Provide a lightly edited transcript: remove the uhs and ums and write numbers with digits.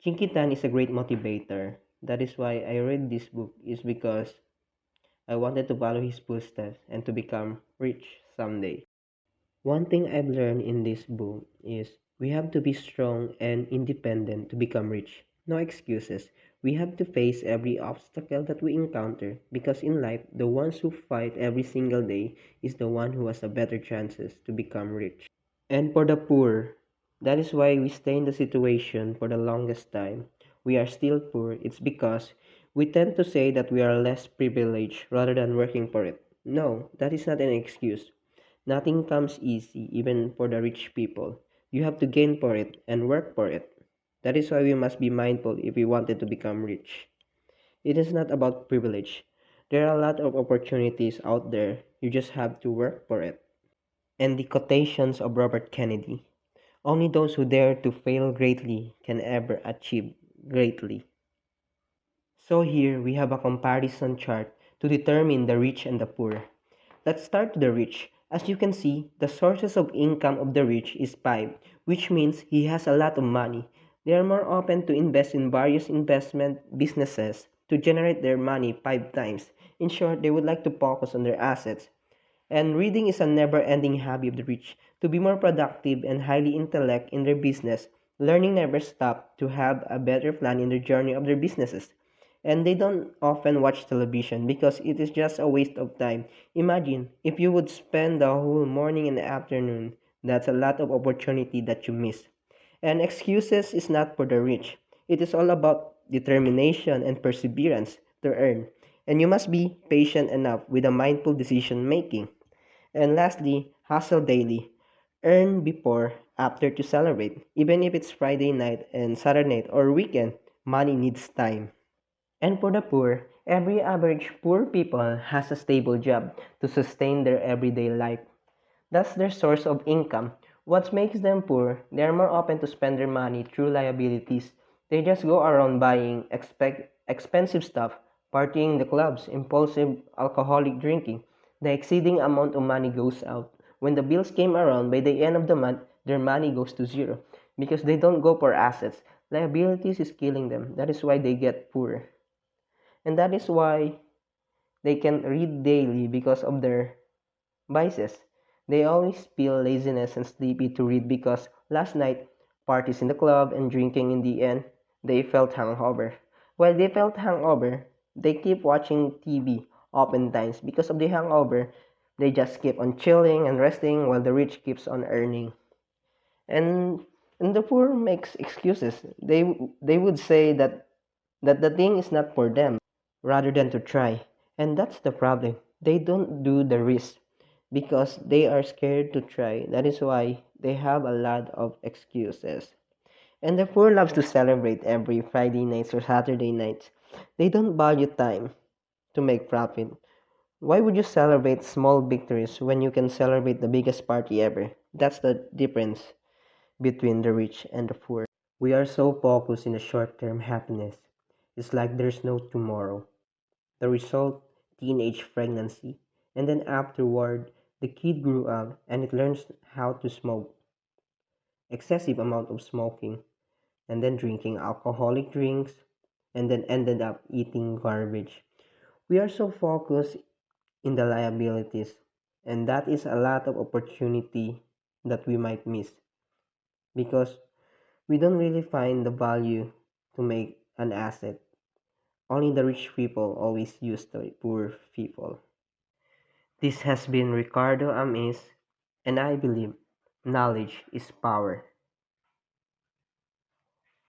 Chinkee Tan is a great motivator. That is why I read this book is because I wanted to follow his footsteps and to become rich someday. One thing I've learned in this book is we have to be strong and independent to become rich. No excuses. We have to face every obstacle that we encounter because in life, the ones who fight every single day is the one who has a better chances to become rich. And for the poor, that is why we stay in the situation for the longest time. We are still poor. It's because we tend to say that we are less privileged rather than working for it. No, that is not an excuse. Nothing comes easy, even for the rich people. You have to gain for it and work for it. That is why we must be mindful if we wanted to become rich. It is not about privilege. There are a lot of opportunities out there. You just have to work for it. And the quotations of Robert Kennedy. Only those who dare to fail greatly can ever achieve greatly. So here we have a comparison chart to determine the rich and the poor. Let's start with the rich. As you can see, the sources of income of the rich is 5, which means he has a lot of money. They are more open to invest in various investment businesses to generate their money 5 times. In short, they would like to focus on their assets. And reading is a never-ending hobby of the rich. To be more productive and highly intellect in their business, learning never stops to have a better plan in the journey of their businesses. And they don't often watch television because it is just a waste of time. Imagine if you would spend the whole morning and afternoon. That's a lot of opportunity that you miss. And excuses is not for the rich. It is all about determination and perseverance to earn. And you must be patient enough with a mindful decision making. And lastly, hustle daily. Earn before, after to celebrate. Even if it's Friday night and Saturday night or weekend, money needs time. And for the poor, every average poor people has a stable job to sustain their everyday life. That's their source of income. What makes them poor, they are more open to spend their money through liabilities. They just go around buying expensive stuff, partying in the clubs, impulsive alcoholic drinking. The exceeding amount of money goes out. When the bills came around, by the end of the month, their money goes to zero because they don't go for assets. Liabilities is killing them. That is why they get poor. And that is why they can read daily because of their vices. They always feel laziness and sleepy to read because last night, parties in the club and drinking in the end, they felt hangover. While they felt hangover, they keep watching TV oftentimes because of the hangover. They just keep on chilling and resting while the rich keeps on earning. And and the poor makes excuses. They would say that the thing is not for them rather than to try. And that's the problem. They don't do the risk because they are scared to try. That is why they have a lot of excuses. And the poor loves to celebrate every Friday nights or Saturday nights. They don't value time to make profit. Why would you celebrate small victories when you can celebrate the biggest party ever? That's the difference between the rich and the poor. We are so focused in the short-term happiness. It's like there's no tomorrow. The result, teenage pregnancy, and then afterward, the kid grew up and it learns how to smoke, excessive amount of smoking, and then drinking alcoholic drinks, and then ended up eating garbage. We are so focused in the liabilities, and that is a lot of opportunity that we might miss because we don't really find the value to make an asset. Only the rich people always use the poor people. This has been Ricardo Am-is, and I believe knowledge is power.